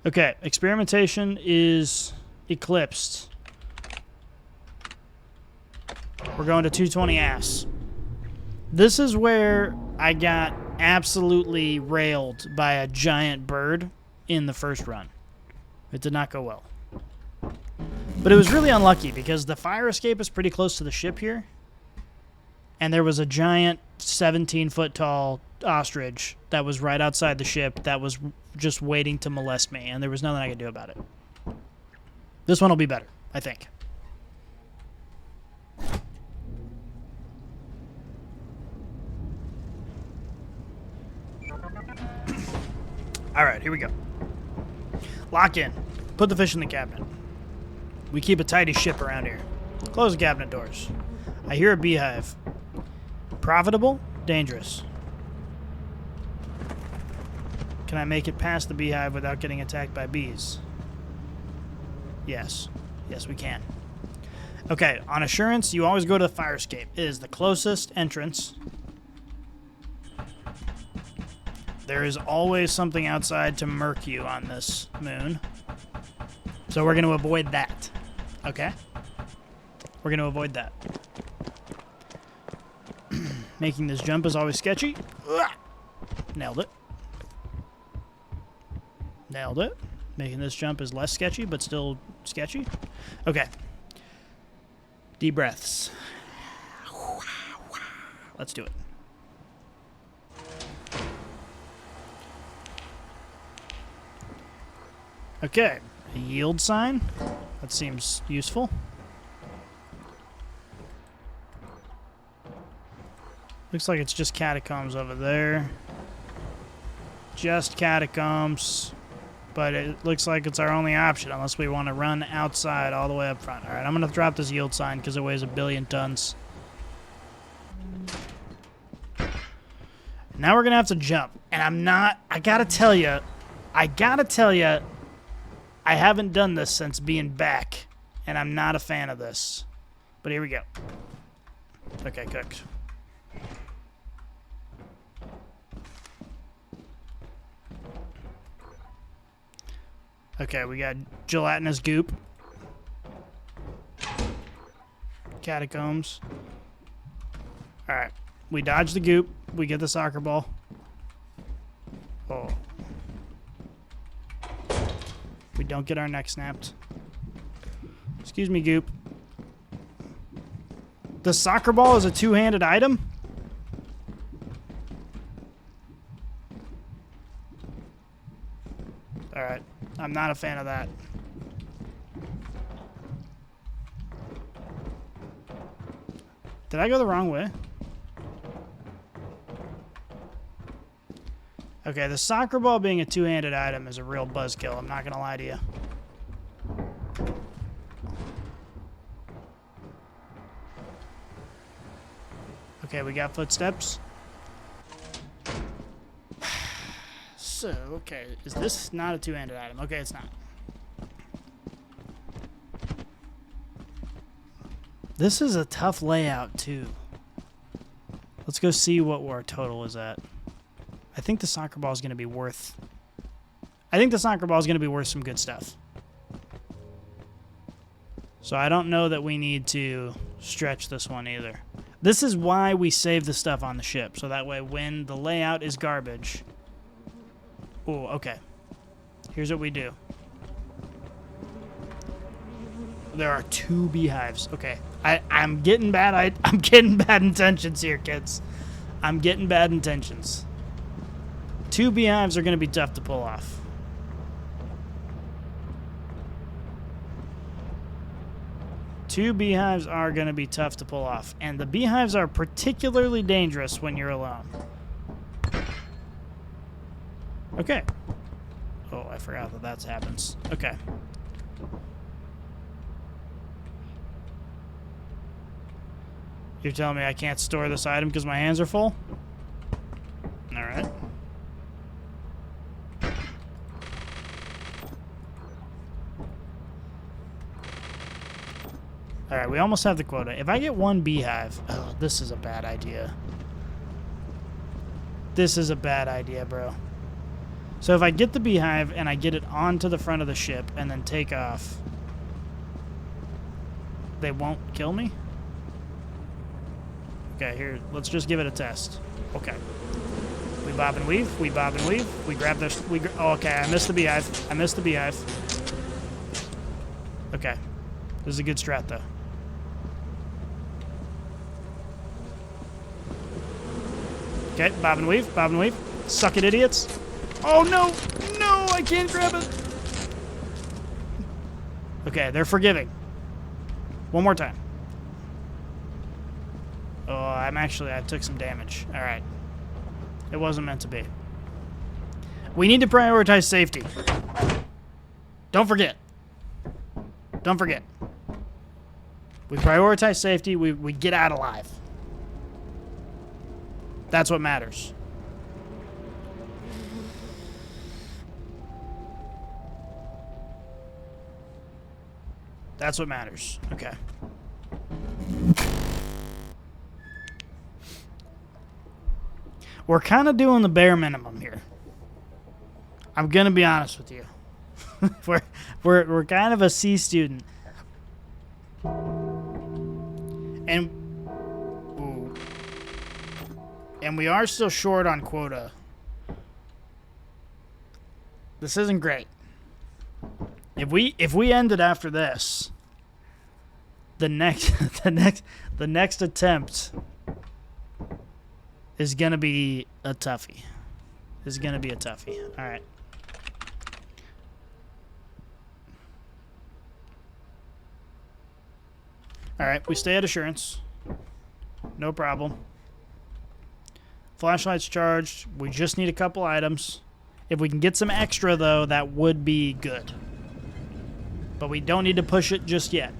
Okay, experimentation is eclipsed. We're going to 220 ass. This is where I got absolutely railed by a giant bird in the first run. It did not go well. But it was really unlucky because the fire escape is pretty close to the ship here. And there was a giant 17-foot tall ostrich that was right outside the ship that was just waiting to molest me, and there was nothing I could do about it. This one will be better, I think. All right, here we go. Lock in. Put the fish in the cabinet. We keep a tidy ship around here. Close the cabinet doors. I hear a beehive. Profitable? Dangerous. Can I make it past the beehive without getting attacked by bees? Yes. Yes, we can. Okay, on assurance, you always go to the fire escape. It is the closest entrance. There is always something outside to murk you on this moon. So we're going to avoid that. Okay? We're going to avoid that. Making this jump is always sketchy. Nailed it. Nailed it. Making this jump is less sketchy, but still sketchy. Okay. Deep breaths. Let's do it. Okay. A yield sign. That seems useful. Looks like it's just catacombs over there. Just catacombs. But it looks like it's our only option unless we want to run outside all the way up front. All right, I'm going to drop this yield sign because it weighs 1 billion tons. Now we're going to have to jump. And I got to tell you, I haven't done this since being back. And I'm not a fan of this. But here we go. Okay, cooked. Okay, we got gelatinous goop. Catacombs. Alright. We dodge the goop. We get the soccer ball. Oh. We don't get our neck snapped. Excuse me, goop. The soccer ball is a two-handed item? Alright. I'm not a fan of that. Did I go the wrong way? Okay, the soccer ball being a two-handed item is a real buzzkill. I'm not going to lie to you. Okay, we got footsteps. So, okay, is this not a two-handed item? Okay, it's not. This is a tough layout, too. Let's go see what our total is at. I think the soccer ball is going to be worth... I think the soccer ball is going to be worth some good stuff. So I don't know that we need to stretch this one either. This is why we save the stuff on the ship. So that way when the layout is garbage... Oh, okay. Here's what we do. There are 2 beehives. Okay. I'm getting bad. I'm getting bad intentions here, kids. I'm getting bad intentions. 2 beehives are going to be tough to pull off. Two beehives are going to be tough to pull off. And the beehives are particularly dangerous when you're alone. Okay. Oh, I forgot that happens. Okay. You're telling me I can't store this item because my hands are full? Alright. Alright, we almost have the quota. If I get 1 beehive... Oh, this is a bad idea. This is a bad idea, bro. So if I get the beehive and I get it onto the front of the ship and then take off, they won't kill me? Okay, here, let's just give it a test. Okay. We bob and weave, we bob and weave, we grab this, oh, okay, I missed the beehive. I missed the beehive. Okay. This is a good strat, though. Okay, bob and weave, bob and weave. Suck it, idiots. Oh, no! No, I can't grab it! Okay, they're forgiving. One more time. Oh, I took some damage. All right. It wasn't meant to be. We need to prioritize safety. Don't forget. Don't forget. We prioritize safety, we get out alive. That's what matters. That's what matters. Okay. We're kind of doing the bare minimum here. I'm gonna be honest with you. we're kind of a C student, and we are still short on quota. This isn't great. If we ended after this, the next attempt is gonna be a toughie. All right. All right, we stay at assurance. No problem. Flashlight's charged. We just need a couple items. If we can get some extra, though, that would be good. But we don't need to push it just yet.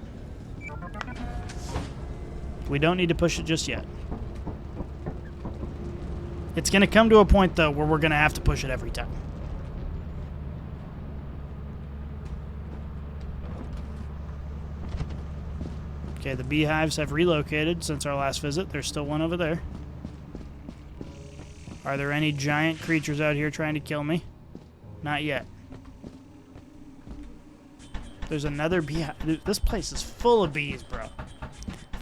It's going to come to a point, though, where we're going to have to push it every time. Okay, the beehives have relocated since our last visit. There's still one over there. Are there any giant creatures out here trying to kill me? Not yet. There's another beehive. This place is full of bees, bro.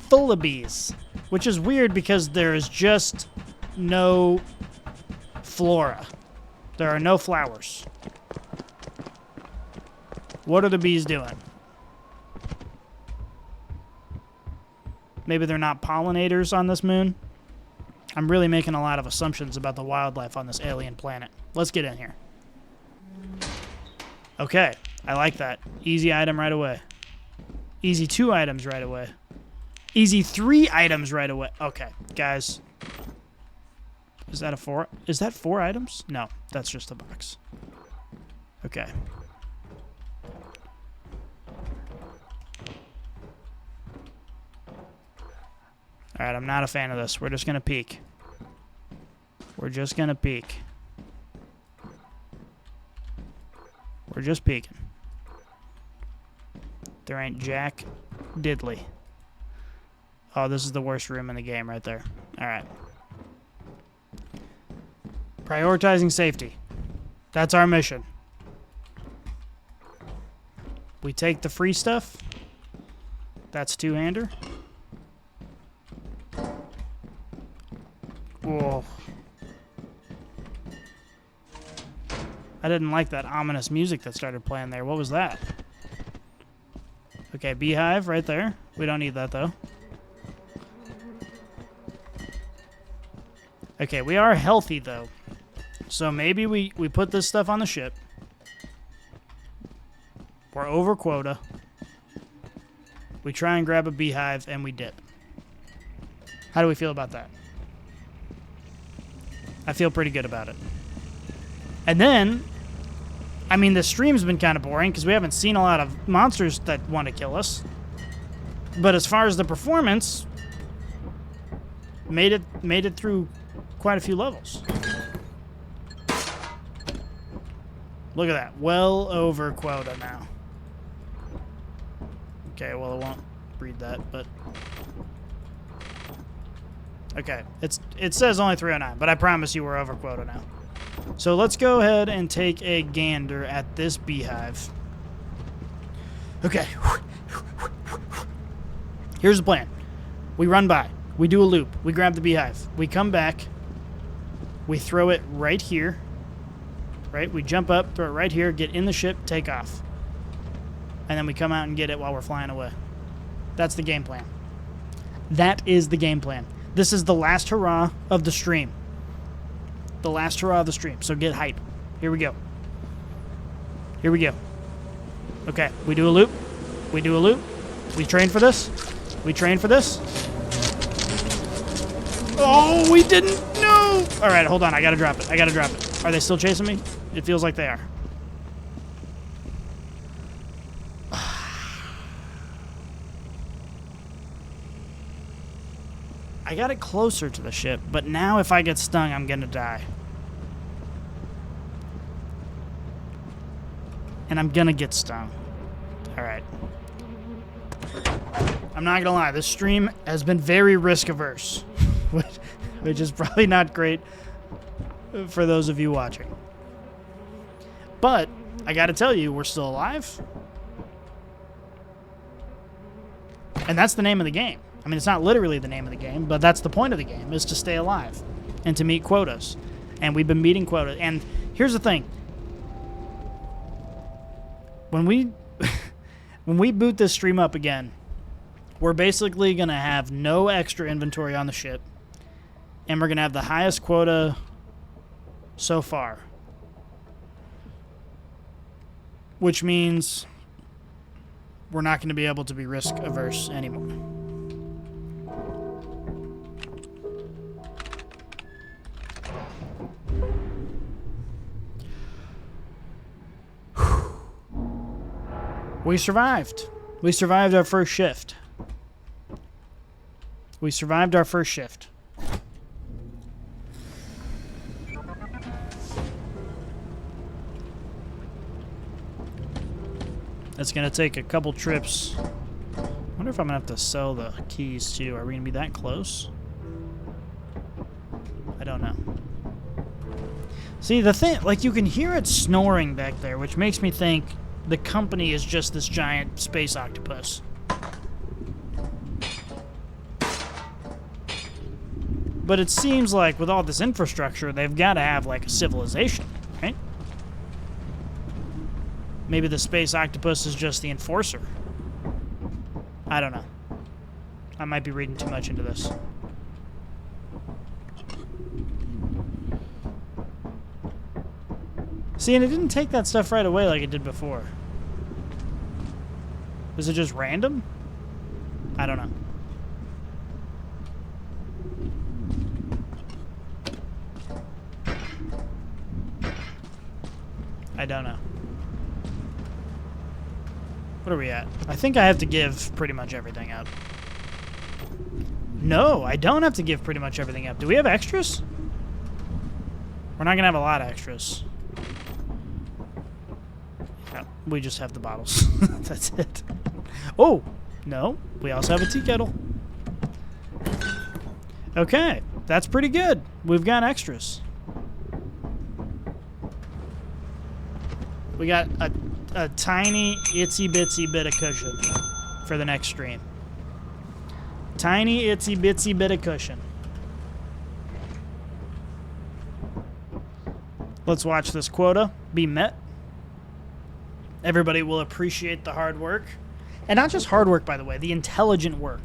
Full of bees. Which is weird because there is just no flora. There are no flowers. What are the bees doing? Maybe they're not pollinators on this moon. I'm really making a lot of assumptions about the wildlife on this alien planet. Let's get in here. Okay, I like that. Easy item right away. Easy 2 items right away. Easy 3 items right away. Okay, guys. Is that a 4? Is that 4 items? No, that's just a box. Okay. All right, I'm not a fan of this. We're just going to peek. We're just peeking. There ain't jack diddly. Oh, this is the worst room in the game right there. All right. Prioritizing safety. That's our mission. We take the free stuff. That's 2-hander. Whoa. I didn't like that ominous music that started playing there. What was that? Okay, beehive right there. We don't need that, though. Okay, we are healthy, though. So maybe we put this stuff on the ship. We're over quota. We try and grab a beehive, and we dip. How do we feel about that? I feel pretty good about it. And then, I mean, the stream's been kind of boring because we haven't seen a lot of monsters that want to kill us. But as far as the performance, made it through quite a few levels. Look at that. Well over quota now. Okay, well, it won't read that, but... Okay, it says only 309, but I promise you we're over quota now. So let's go ahead and take a gander at this beehive. Okay. Here's the plan. We run by. We do a loop. We grab the beehive. We come back. We throw it right here. Right? We jump up, throw it right here, get in the ship, take off. and then we come out and get it while we're flying away. That's the game plan. That is the game plan. This is the last hurrah of the stream. The last hurrah of the stream. So get hype. Here we go. Here we go. Okay, we do a loop. We do a loop. We train for this. We train for this. Oh, we didn't. No. All right, hold on. I got to drop it. I got to drop it. Are they still chasing me? It feels like they are. I got it closer to the ship, but now if I get stung, I'm going to die. And I'm going to get stung. All right. I'm not going to lie. This stream has been very risk-averse, which is probably not great for those of you watching. But I got to tell you, we're still alive. And that's the name of the game. I mean, it's not literally the name of the game, but that's the point of the game, is to stay alive and to meet quotas. And we've been meeting quotas. And here's the thing. When we boot this stream up again, we're basically going to have no extra inventory on the ship. And we're going to have the highest quota so far. Which means we're not going to be able to be risk averse anymore. We survived. We survived our first shift. We survived our first shift. It's going to take a couple trips. I wonder if I'm going to have to sell the keys too. Are we going to be that close? I don't know. See, the thing, like, you can hear it snoring back there, which makes me think the company is just this giant space octopus. But it seems like with all this infrastructure, they've got to have, like, a civilization, right? Maybe the space octopus is just the enforcer. I don't know. I might be reading too much into this. See, and it didn't take that stuff right away like it did before. Was it just random? I don't know. I don't know. What are we at? I think I have to give pretty much everything up. No, I don't have to give pretty much everything up. Do we have extras? We're not going to have a lot of extras. We just have the bottles. That's it. Oh, no. We also have a tea kettle. Okay. That's pretty good. We've got extras. We got a tiny, itsy-bitsy bit of cushion for the next stream. Tiny, itsy-bitsy bit of cushion. Let's watch this quota be met. Everybody will appreciate the hard work. And not just hard work, by the way, the intelligent work.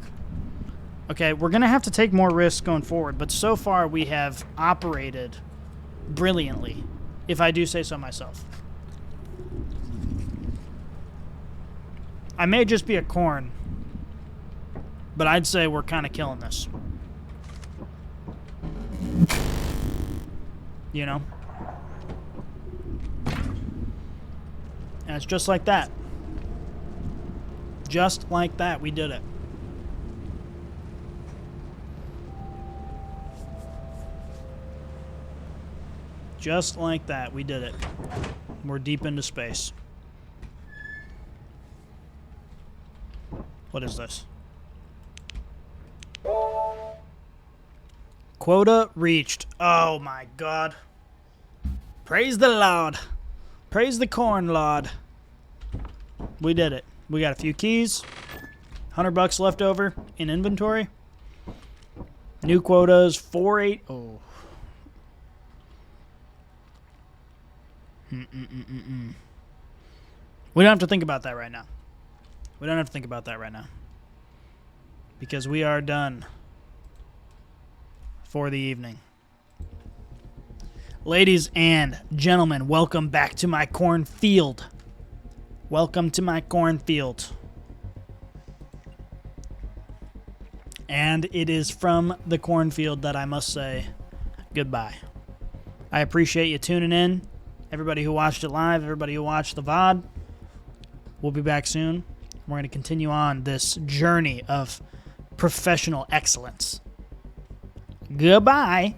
Okay, we're going to have to take more risks going forward, but so far we have operated brilliantly, if I do say so myself. I may just be a corn, but I'd say we're kind of killing this. You know? And it's just like that. Just like that, we did it. Just like that, we did it. We're deep into space. What is this? Quota reached. Oh my God. Praise the Lord. Praise the corn Lord. We did it. We got a few keys. $100 left over in inventory. New quotas, 4-8. Oh. We don't have to think about that right now. We don't have to think about that right now. Because we are done for the evening. Ladies and gentlemen, welcome back to my cornfield. Welcome to my cornfield. And it is from the cornfield that I must say goodbye. I appreciate you tuning in. Everybody who watched it live, everybody who watched the VOD. We'll be back soon. We're going to continue on this journey of professional excellence. Goodbye.